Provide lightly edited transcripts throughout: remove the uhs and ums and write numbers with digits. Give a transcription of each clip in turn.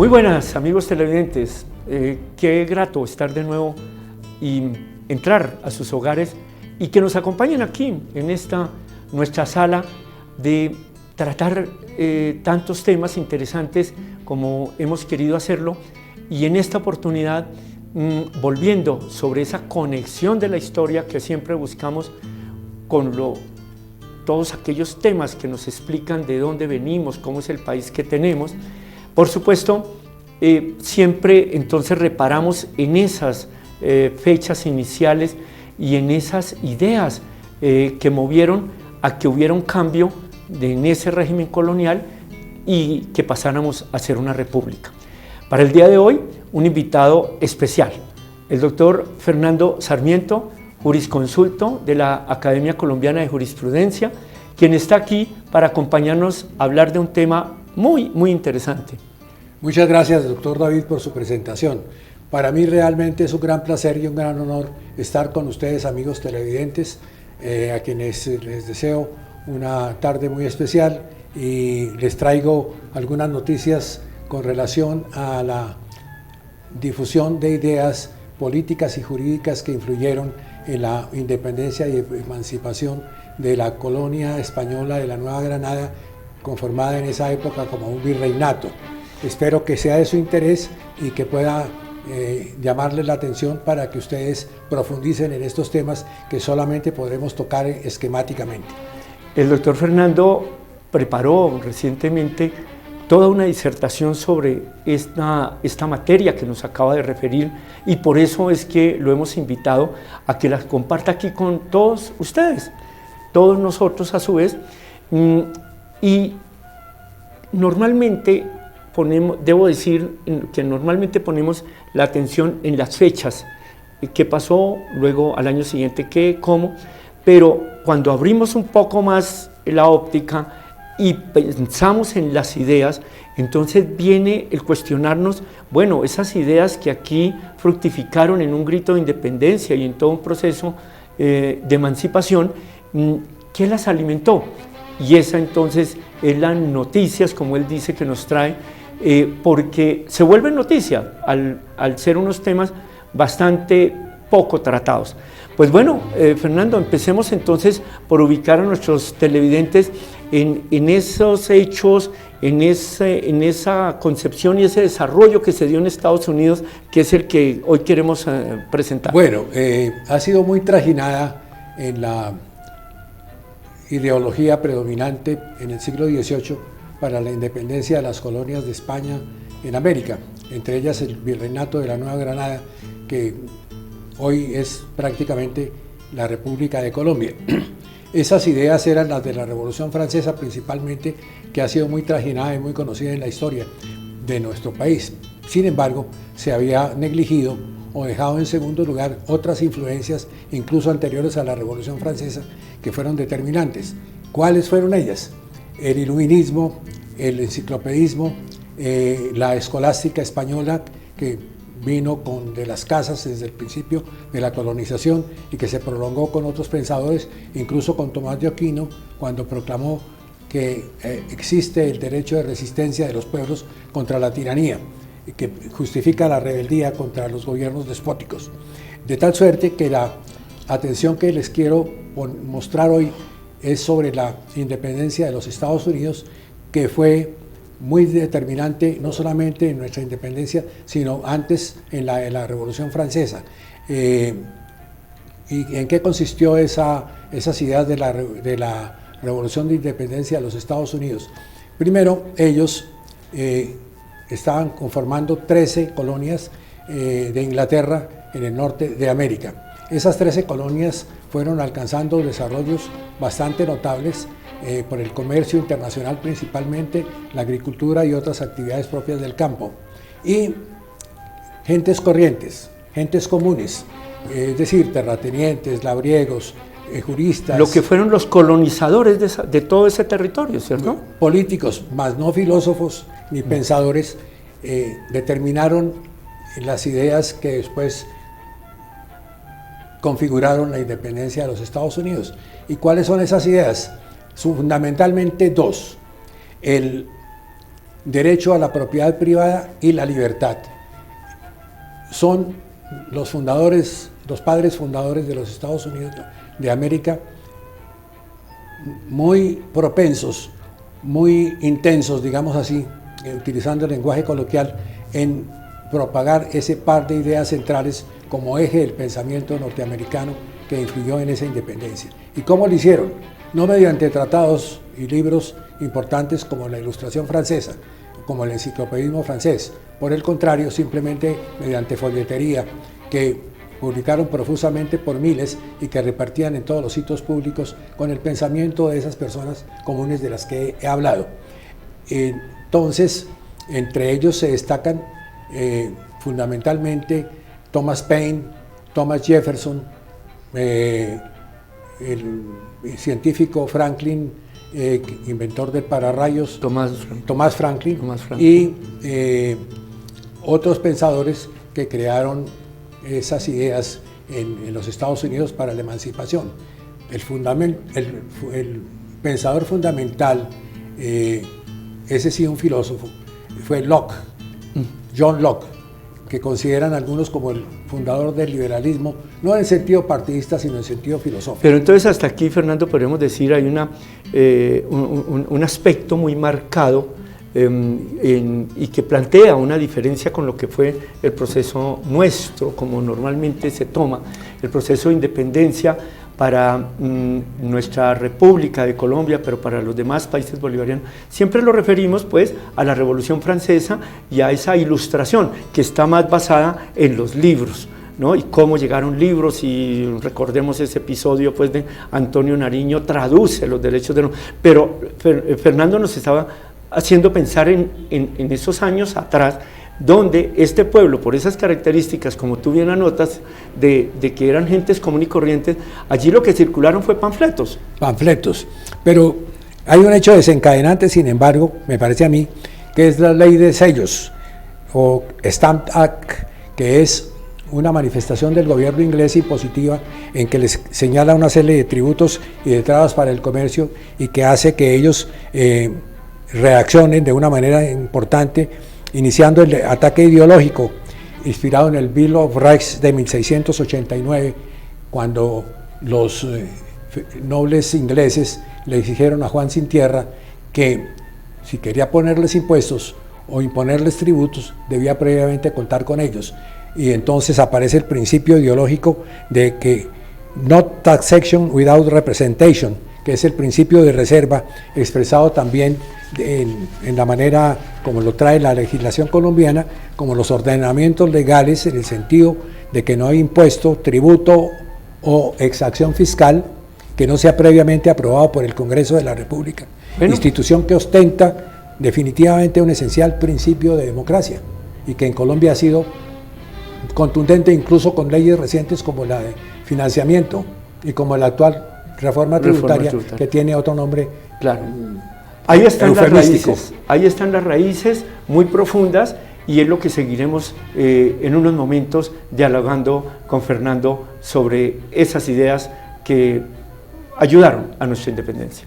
Muy buenas amigos televidentes, qué grato estar de nuevo y entrar a sus hogares y que nos acompañen aquí en esta nuestra sala de tratar tantos temas interesantes como hemos querido hacerlo, y en esta oportunidad volviendo sobre esa conexión de la historia que siempre buscamos con todos aquellos temas que nos explican de dónde venimos, cómo es el país que tenemos. Por supuesto, siempre entonces reparamos en esas fechas iniciales y en esas ideas que movieron a que hubiera un cambio en ese régimen colonial y que pasáramos a ser una república. Para el día de hoy, un invitado especial, el doctor Fernando Sarmiento, jurisconsulto de la Academia Colombiana de Jurisprudencia, quien está aquí para acompañarnos a hablar de un tema muy interesante. Muchas gracias, doctor David, por su presentación. Para mí realmente es un gran placer y un gran honor estar con ustedes, amigos televidentes, a quienes les deseo una tarde muy especial y les traigo algunas noticias con relación a la difusión de ideas políticas y jurídicas que influyeron en la independencia y emancipación de la colonia española de la Nueva Granada, conformada en esa época como un virreinato. Espero que sea de su interés y que pueda llamarles la atención para que ustedes profundicen en estos temas que solamente podremos tocar esquemáticamente. El doctor Fernando preparó recientemente toda una disertación sobre esta materia que nos acaba de referir, y por eso es que lo hemos invitado a que las comparta aquí con todos ustedes, todos nosotros a su vez. Y normalmente debo decir que normalmente ponemos la atención en las fechas, qué pasó, luego al año siguiente qué, cómo, pero cuando abrimos un poco más la óptica y pensamos en las ideas, entonces viene el cuestionarnos, bueno, esas ideas que aquí fructificaron en un grito de independencia y en todo un proceso de emancipación, ¿qué las alimentó? Y esa entonces es las noticias, como él dice, que nos trae, porque se vuelven noticia al ser unos temas bastante poco tratados. Pues bueno, Fernando, empecemos entonces por ubicar a nuestros televidentes en esos hechos, en esa concepción y ese desarrollo que se dio en Estados Unidos, que es el que hoy queremos presentar. Bueno, ha sido muy trajinada en la ideología predominante en el siglo XVIII para la independencia de las colonias de España en América, entre ellas el virreinato de la Nueva Granada, que hoy es prácticamente la República de Colombia. Esas ideas eran las de la Revolución Francesa principalmente, que ha sido muy trajinada y muy conocida en la historia de nuestro país. Sin embargo, se había negligido o dejado en segundo lugar otras influencias, incluso anteriores a la Revolución Francesa, que fueron determinantes. ¿Cuáles fueron ellas? El iluminismo, el enciclopedismo, la escolástica española, que vino de las casas desde el principio de la colonización y que se prolongó con otros pensadores, incluso con Tomás de Aquino, cuando proclamó que existe el derecho de resistencia de los pueblos contra la tiranía, y que justifica la rebeldía contra los gobiernos despóticos. De tal suerte que la atención que les quiero mostrar hoy es sobre la independencia de los Estados Unidos, que fue muy determinante no solamente en nuestra independencia, sino antes en la Revolución Francesa. ¿Y en qué consistió esas ideas de la Revolución de Independencia de los Estados Unidos? Primero, ellos estaban conformando 13 colonias de Inglaterra en el norte de América. Esas 13 colonias fueron alcanzando desarrollos bastante notables por el comercio internacional principalmente, la agricultura y otras actividades propias del campo. Y gentes corrientes, gentes comunes, es decir, terratenientes, labriegos, juristas. Lo que fueron los colonizadores de todo ese territorio, ¿cierto? Políticos, más no filósofos ni pensadores, determinaron las ideas que después configuraron la independencia de los Estados Unidos. ¿Y cuáles son esas ideas? Fundamentalmente dos: el derecho a la propiedad privada y la libertad. Son los fundadores, los padres fundadores de los Estados Unidos de América, muy propensos, muy intensos, digamos así, utilizando el lenguaje coloquial, en propagar ese par de ideas centrales como eje del pensamiento norteamericano que influyó en esa independencia. ¿Y cómo lo hicieron? No mediante tratados y libros importantes como la Ilustración francesa, como el enciclopedismo francés. Por el contrario, simplemente mediante folletería que publicaron profusamente por miles y que repartían en todos los sitios públicos con el pensamiento de esas personas comunes de las que he hablado. Entonces, entre ellos se destacan fundamentalmente Thomas Paine, Thomas Jefferson, el científico Franklin, inventor del pararrayos, Thomas Franklin, y otros pensadores que crearon esas ideas en los Estados Unidos para la emancipación. El pensador fundamental, ese sí un filósofo, fue Locke, John Locke, que consideran algunos como el fundador del liberalismo, no en el sentido partidista, sino en el sentido filosófico. Pero entonces hasta aquí, Fernando, podríamos decir, hay un aspecto muy marcado y que plantea una diferencia con lo que fue el proceso nuestro, como normalmente se toma, el proceso de independencia para nuestra República de Colombia, pero para los demás países bolivarianos. Siempre lo referimos pues a la Revolución Francesa y a esa ilustración que está más basada en los libros, ¿no? Y cómo llegaron libros, y recordemos ese episodio pues de Antonio Nariño traduce los derechos de los... Pero Fernando nos estaba haciendo pensar en esos años atrás, donde este pueblo, por esas características, como tú bien anotas, de que eran gentes comunes y corrientes, allí lo que circularon fue panfletos. Panfletos, pero hay un hecho desencadenante, sin embargo, me parece a mí, que es la ley de sellos, o Stamp Act, que es una manifestación del gobierno inglés impositiva en que les señala una serie de tributos y de trabas para el comercio y que hace que ellos reaccionen de una manera importante, iniciando el ataque ideológico inspirado en el Bill of Rights de 1689, cuando los nobles ingleses le exigieron a Juan Sin Tierra que si quería ponerles impuestos o imponerles tributos, debía previamente contar con ellos. Y entonces aparece el principio ideológico de que no taxation without representation, que es el principio de reserva, expresado también en la manera como lo trae la legislación colombiana, como los ordenamientos legales, en el sentido de que no hay impuesto, tributo o exacción fiscal que no sea previamente aprobado por el Congreso de la República, institución que ostenta definitivamente un esencial principio de democracia y que en Colombia ha sido contundente incluso con leyes recientes como la de financiamiento y como la actual reforma tributaria, que tiene otro nombre. Claro. Ahí están las raíces muy profundas, y es lo que seguiremos en unos momentos dialogando con Fernando sobre esas ideas que ayudaron a nuestra independencia.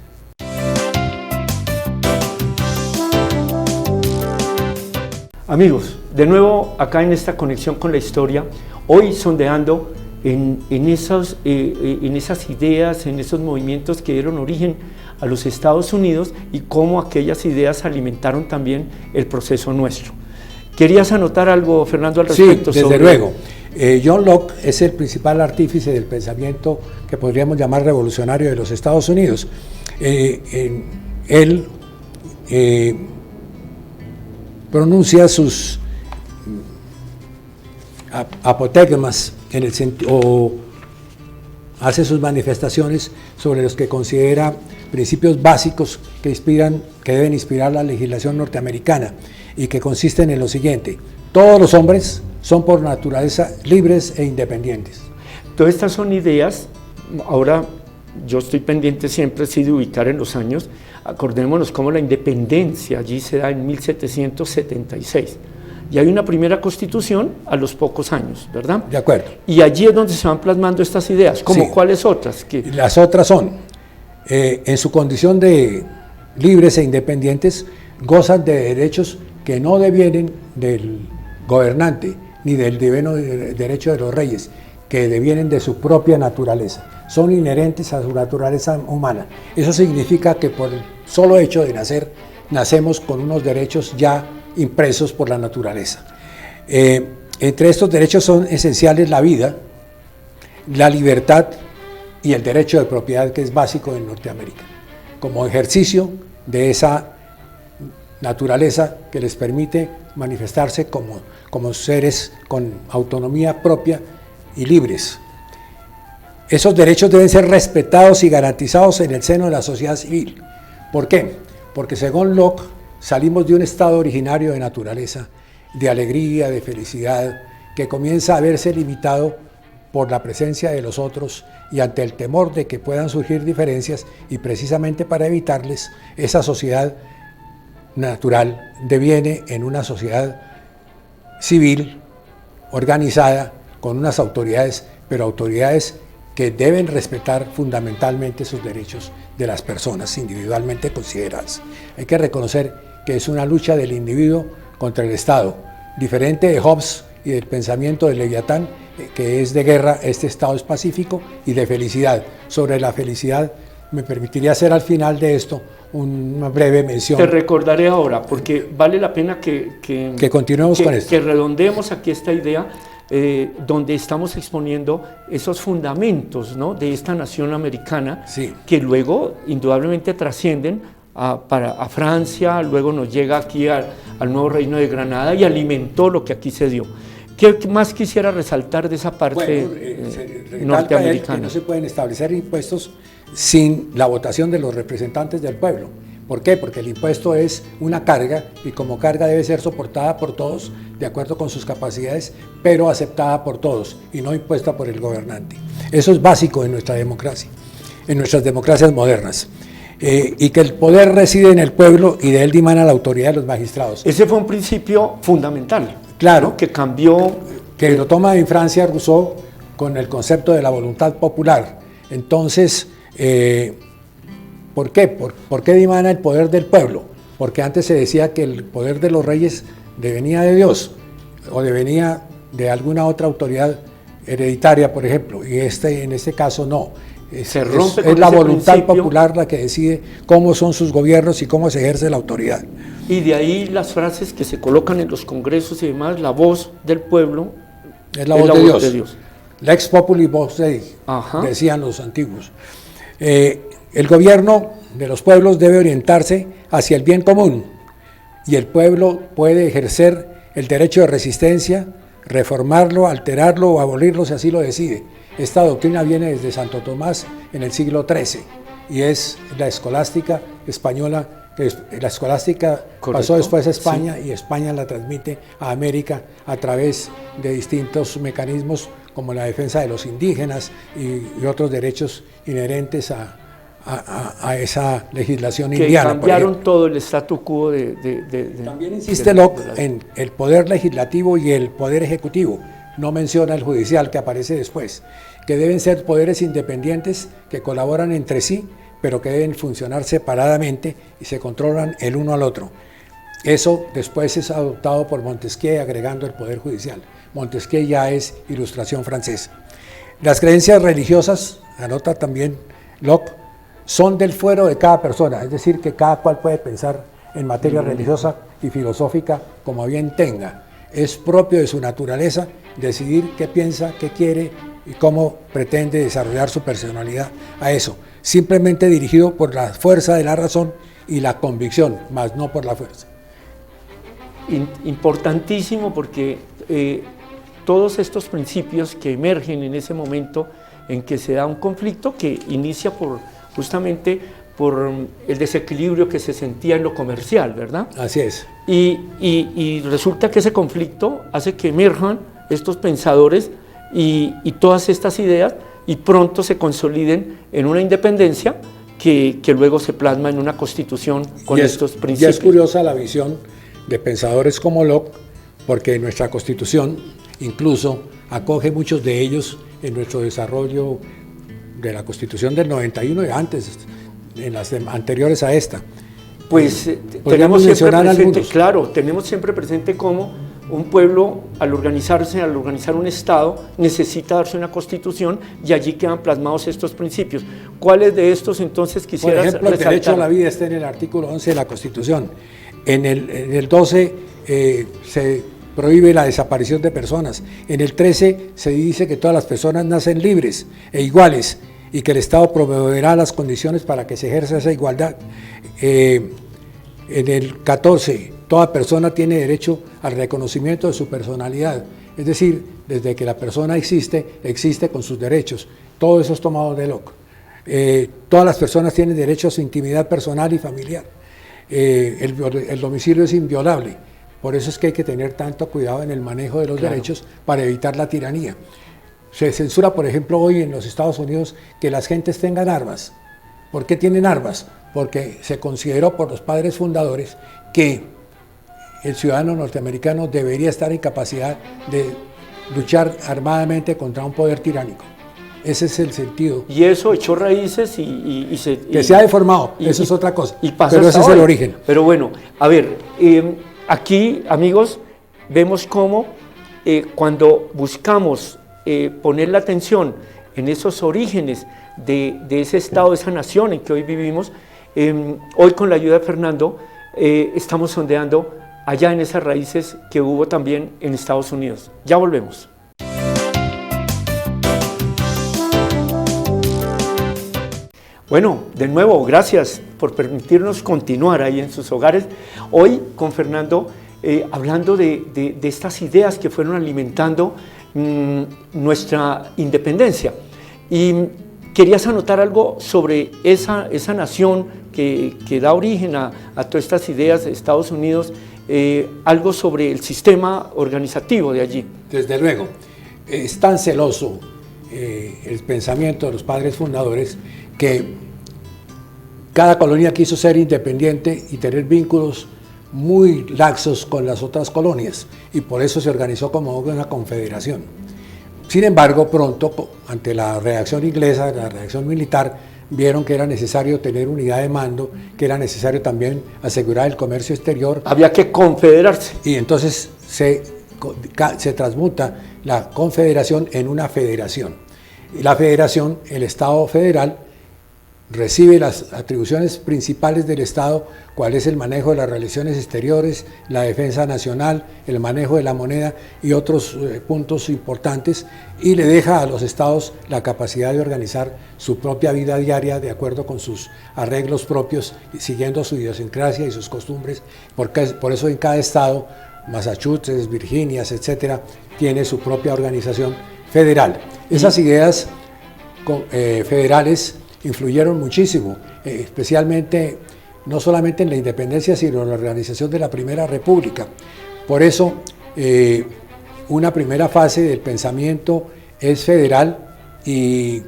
Amigos, de nuevo acá en esta conexión con la historia, hoy sondeando en esas ideas, en esos movimientos que dieron origen a los Estados Unidos y cómo aquellas ideas alimentaron también el proceso nuestro. ¿Querías anotar algo, Fernando, al respecto? Sí, desde luego. John Locke es el principal artífice del pensamiento que podríamos llamar revolucionario de los Estados Unidos. Él pronuncia sus apotegmas en el o hace sus manifestaciones sobre los que considera principios básicos que deben inspirar la legislación norteamericana, y que consisten en lo siguiente: todos los hombres son por naturaleza libres e independientes. Todas estas son ideas. Ahora yo estoy pendiente siempre sí de ubicar en los años. Acordémonos cómo la independencia allí se da en 1776. Y hay una primera constitución a los pocos años, ¿verdad? De acuerdo. Y allí es donde se van plasmando estas ideas. ¿Cómo sí. ¿Cuáles otras? Las otras son, en su condición de libres e independientes, gozan de derechos que no devienen del gobernante ni del divino derecho de los reyes, que devienen de su propia naturaleza, son inherentes a su naturaleza humana. Eso significa que por el solo hecho de nacer, nacemos con unos derechos ya impresos por la naturaleza. Entre estos derechos son esenciales la vida, la libertad y el derecho de propiedad, que es básico en Norteamérica, como ejercicio de esa naturaleza que les permite manifestarse como seres con autonomía propia y libres. Esos derechos deben ser respetados y garantizados en el seno de la sociedad civil. ¿Por qué? Porque según Locke, salimos de un estado originario de naturaleza, de alegría, de felicidad, que comienza a verse limitado por la presencia de los otros y ante el temor de que puedan surgir diferencias, y precisamente para evitarles, esa sociedad natural deviene en una sociedad civil, organizada, con unas autoridades, pero autoridades que deben respetar fundamentalmente sus derechos de las personas individualmente consideradas. Hay que reconocer que es una lucha del individuo contra el Estado, diferente de Hobbes y del pensamiento de Leviatán, que es de guerra. Este Estado es pacífico y de felicidad. Sobre la felicidad, me permitiría hacer al final de esto una breve mención. Te recordaré ahora, porque vale la pena que continuemos con esto. Que redondeemos aquí esta idea, donde estamos exponiendo esos fundamentos, ¿no?, de esta nación americana, sí, que luego indudablemente trascienden a Francia, luego nos llega aquí al nuevo Reino de Granada y alimentó lo que aquí se dio. ¿Qué más quisiera resaltar de esa parte norteamericana? Que no se pueden establecer impuestos sin la votación de los representantes del pueblo. ¿Por qué? Porque el impuesto es una carga, y como carga debe ser soportada por todos de acuerdo con sus capacidades, pero aceptada por todos y no impuesta por el gobernante. Eso es básico en nuestra democracia, en nuestras democracias modernas. Y que el poder reside en el pueblo y de él dimana la autoridad de los magistrados. Ese fue un principio fundamental, claro, ¿no?, que cambió. Que lo toma en Francia Rousseau con el concepto de la voluntad popular. Entonces, ¿por qué? ¿Por qué dimana el poder del pueblo? Porque antes se decía que el poder de los reyes devenía de Dios o devenía de alguna otra autoridad hereditaria, por ejemplo, y en este caso no. Es la voluntad popular la que decide cómo son sus gobiernos y cómo se ejerce la autoridad. Y de ahí las frases que se colocan en los congresos y demás: la voz del pueblo es la voz de Dios. Lex populi vox Dei, decían los antiguos. El gobierno de los pueblos debe orientarse hacia el bien común, y el pueblo puede ejercer el derecho de resistencia, reformarlo, alterarlo o abolirlo si así lo decide. Esta doctrina viene desde Santo Tomás en el siglo XIII y es la escolástica española. La escolástica pasó después a España, sí, y España la transmite a América a través de distintos mecanismos como la defensa de los indígenas y otros derechos inherentes a esa legislación indiana. Que cambiaron todo el statu quo También insiste Locke en el poder legislativo y el poder ejecutivo. No menciona el judicial, que aparece después, que deben ser poderes independientes que colaboran entre sí, pero que deben funcionar separadamente y se controlan el uno al otro. Eso después es adoptado por Montesquieu, agregando el poder judicial. Montesquieu ya es ilustración francesa. Las creencias religiosas, anota también Locke, son del fuero de cada persona, es decir, que cada cual puede pensar en materia religiosa y filosófica como bien tenga. Es propio de su naturaleza decidir qué piensa, qué quiere y cómo pretende desarrollar su personalidad a eso, simplemente dirigido por la fuerza de la razón y la convicción, más no por la fuerza. Importantísimo, porque todos estos principios que emergen en ese momento en que se da un conflicto que inicia justamente por el desequilibrio que se sentía en lo comercial, ¿verdad? Así es. Y resulta que ese conflicto hace que emerjan estos pensadores y todas estas ideas, y pronto se consoliden en una independencia que luego se plasma en una constitución con estos principios. Y es curiosa la visión de pensadores como Locke, porque nuestra constitución incluso acoge muchos de ellos en nuestro desarrollo de la constitución del 91 y antes, en las anteriores a esta. Pues podríamos mencionar presente, algunos. claro, tenemos siempre presente cómo un pueblo al organizar un Estado, necesita darse una constitución y allí quedan plasmados estos principios. ¿Cuáles de estos entonces quisieras resaltar? Por ejemplo, el derecho a la vida está en el artículo 11 de la Constitución. En el 12 se prohíbe la desaparición de personas. En el 13 se dice que todas las personas nacen libres e iguales y que el Estado proveerá las condiciones para que se ejerza esa igualdad. En el 14, toda persona tiene derecho al reconocimiento de su personalidad, es decir, desde que la persona existe, existe con sus derechos. Todo eso es tomado de Locke. Todas las personas tienen derecho a su intimidad personal y familiar. El domicilio es inviolable, por eso es que hay que tener tanto cuidado en el manejo de los derechos para evitar la tiranía. Se censura, por ejemplo, hoy en los Estados Unidos que las gentes tengan armas. ¿Por qué tienen armas? Porque se consideró por los padres fundadores que el ciudadano norteamericano debería estar en capacidad de luchar armadamente contra un poder tiránico. Ese es el sentido. Y eso echó raíces que se ha deformado, eso es otra cosa, pero ese es el origen. Pero bueno, a ver, aquí, amigos, vemos cómo cuando buscamos poner la atención en esos orígenes de ese Estado, de esa nación en que hoy vivimos, hoy con la ayuda de Fernando estamos sondeando allá en esas raíces que hubo también en Estados Unidos. Ya volvemos. Bueno, de nuevo, gracias por permitirnos continuar ahí en sus hogares. Hoy con Fernando, hablando de estas ideas que fueron alimentando nuestra independencia. Y querías anotar algo sobre esa nación que da origen a todas estas ideas de Estados Unidos, algo sobre el sistema organizativo de allí. Desde luego, es tan celoso el pensamiento de los padres fundadores que cada colonia quiso ser independiente y tener vínculos muy laxos con las otras colonias, y por eso se organizó como una confederación. Sin embargo, pronto, ante la reacción inglesa, la reacción militar, vieron que era necesario tener unidad de mando, que era necesario también asegurar el comercio exterior. Había que confederarse. Y entonces se transmuta la confederación en una federación. Y la federación, el Estado federal, recibe las atribuciones principales del Estado, cuál es el manejo de las relaciones exteriores, la defensa nacional, el manejo de la moneda y otros puntos importantes, y le deja a los estados la capacidad de organizar su propia vida diaria de acuerdo con sus arreglos propios, siguiendo su idiosincrasia y sus costumbres, porque por eso en cada estado, Massachusetts, Virginia, etcétera, tiene su propia organización federal. Esas ideas federales influyeron muchísimo, especialmente no solamente en la independencia, sino en la organización de la Primera República. Por eso, una primera fase del pensamiento es federal y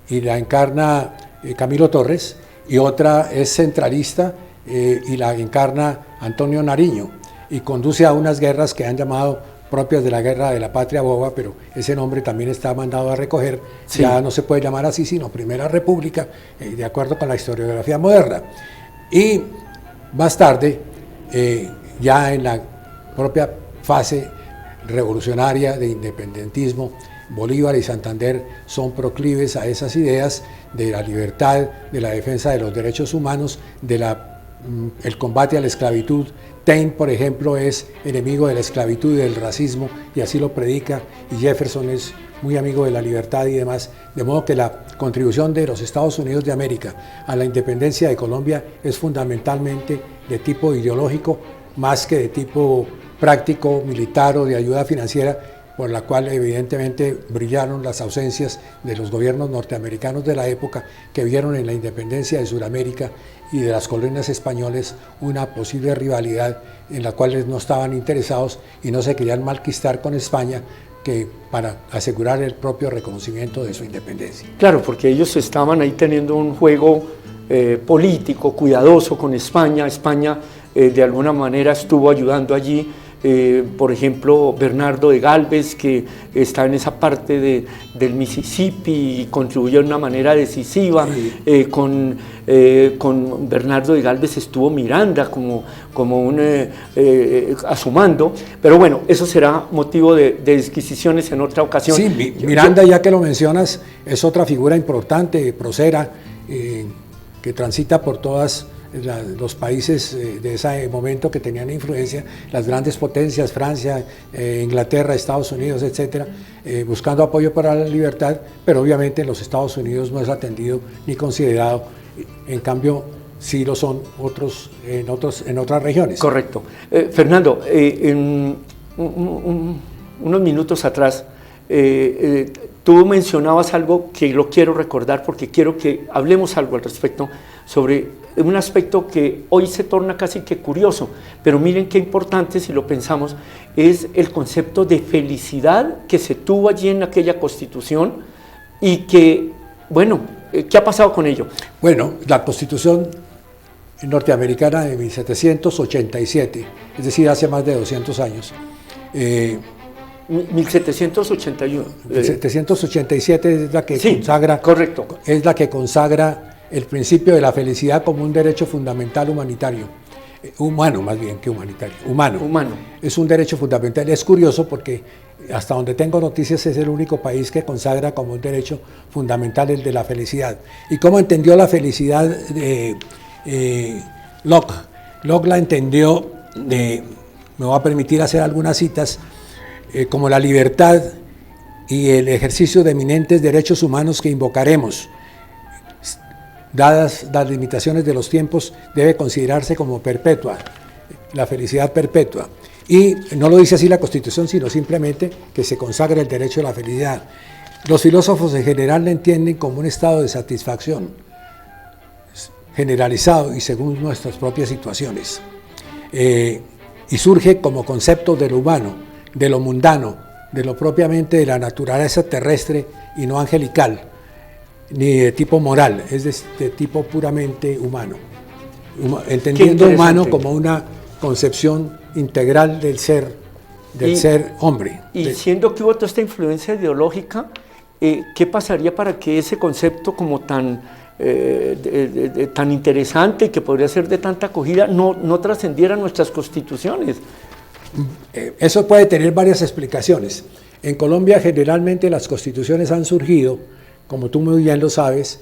la encarna Camilo Torres, y otra es centralista y la encarna Antonio Nariño, y conduce a unas guerras que han llamado propias de la Guerra de la Patria Boba, pero ese nombre también está mandado a recoger. Sí. Ya no se puede llamar así, sino Primera República, de acuerdo con la historiografía moderna. Y más tarde, ya en la propia fase revolucionaria de independentismo, Bolívar y Santander son proclives a esas ideas de la libertad, de la defensa de los derechos humanos, el combate a la esclavitud. Taine, por ejemplo, es enemigo de la esclavitud y del racismo, y así lo predica, y Jefferson es muy amigo de la libertad y demás, de modo que la contribución de los Estados Unidos de América a la independencia de Colombia es fundamentalmente de tipo ideológico, más que de tipo práctico, militar o de ayuda financiera, por la cual evidentemente brillaron las ausencias de los gobiernos norteamericanos de la época, que vieron en la independencia de Sudamérica y de las colonias españolas una posible rivalidad en la cual no estaban interesados y no se querían malquistar con España, que para asegurar el propio reconocimiento de su independencia. Claro, porque ellos estaban ahí teniendo un juego político cuidadoso con España. España de alguna manera estuvo ayudando allí por ejemplo, Bernardo de Galvez, que está en esa parte del Mississippi y contribuyó de una manera decisiva. Con Bernardo de Galvez estuvo Miranda como a su mando, pero bueno, eso será motivo de disquisiciones en otra ocasión. Sí, Miranda, ya que lo mencionas, es otra figura importante, prócera, que transita por todos los países de ese momento que tenían influencia, las grandes potencias, Francia, Inglaterra, Estados Unidos, etcétera, buscando apoyo para la libertad, pero obviamente en los Estados Unidos no es atendido ni considerado, en cambio sí lo son en otras regiones. Correcto. Fernando, unos minutos atrás, tú mencionabas algo que lo quiero recordar porque quiero que hablemos algo al respecto sobre un aspecto que hoy se torna casi que curioso, pero miren qué importante si lo pensamos, es el concepto de felicidad que se tuvo allí en aquella Constitución y que, bueno, ¿qué ha pasado con ello? Bueno, la Constitución norteamericana de 1787, es decir, hace más de 200 años. 1781. 1787 es la que sí, consagra, correcto. Es la que consagra el principio de la felicidad como un derecho fundamental humanitario. Humano, más bien que humanitario. Humano. Es un derecho fundamental. Es curioso porque hasta donde tengo noticias es el único país que consagra como un derecho fundamental el de la felicidad. ¿Y cómo entendió la felicidad Locke? Locke la entendió, me voy a permitir hacer algunas citas, como la libertad y el ejercicio de eminentes derechos humanos que invocaremos. Dadas las limitaciones de los tiempos, debe considerarse como perpetua, la felicidad perpetua. Y no lo dice así la Constitución, sino simplemente que se consagra el derecho a la felicidad. Los filósofos en general la entienden como un estado de satisfacción generalizado y según nuestras propias situaciones. Y surge como concepto de lo humano, de lo mundano, de lo propiamente de la naturaleza terrestre y no angelical, ni de tipo moral, es de tipo puramente humano, entendiendo humano como una concepción integral del ser hombre. Y siendo que hubo toda esta influencia ideológica, ¿qué pasaría para que ese concepto como tan interesante y que podría ser de tanta acogida no trascendiera nuestras constituciones? Eso puede tener varias explicaciones. En Colombia generalmente las constituciones han surgido, como tú muy bien lo sabes,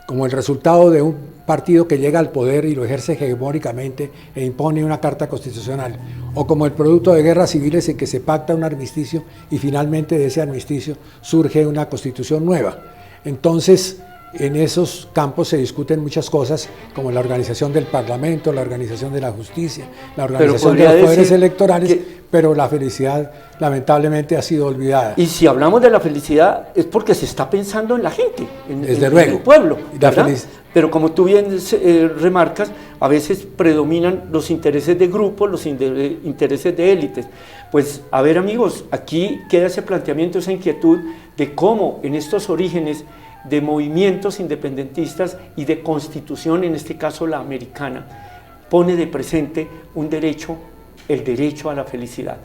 como el resultado de un partido que llega al poder y lo ejerce hegemónicamente e impone una carta constitucional, o como el producto de guerras civiles en que se pacta un armisticio y finalmente de ese armisticio surge una constitución nueva. Entonces, en esos campos se discuten muchas cosas, como la organización del Parlamento, la organización de la justicia, la organización de los poderes electorales, pero la felicidad lamentablemente ha sido olvidada. Y si hablamos de la felicidad es porque se está pensando en la gente, en el pueblo, ¿verdad? Pero como tú bien remarcas, a veces predominan los intereses de grupos, los intereses de élites. Pues a ver, amigos, aquí queda ese planteamiento, esa inquietud de cómo en estos orígenes de movimientos independentistas y de constitución, en este caso la americana, pone de presente un derecho, el derecho a la felicidad.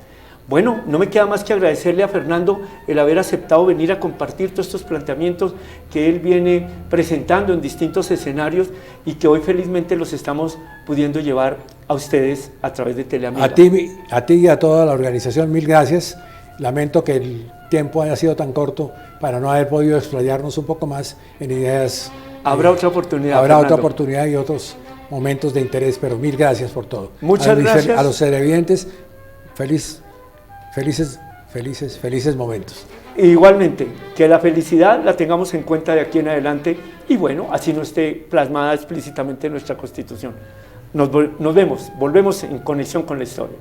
Bueno, no me queda más que agradecerle a Fernando el haber aceptado venir a compartir todos estos planteamientos que él viene presentando en distintos escenarios y que hoy felizmente los estamos pudiendo llevar a ustedes a través de Teleamiga. A ti y a toda la organización, mil gracias. Lamento que el tiempo haya sido tan corto para no haber podido explayarnos un poco más en ideas. Habrá otra oportunidad. Habrá otra oportunidad y otros momentos de interés, pero mil gracias por todo. Muchas gracias. A los televidentes, felices momentos. Igualmente, que la felicidad la tengamos en cuenta de aquí en adelante y bueno, así no esté plasmada explícitamente en nuestra Constitución. Nos vemos, volvemos en conexión con la historia.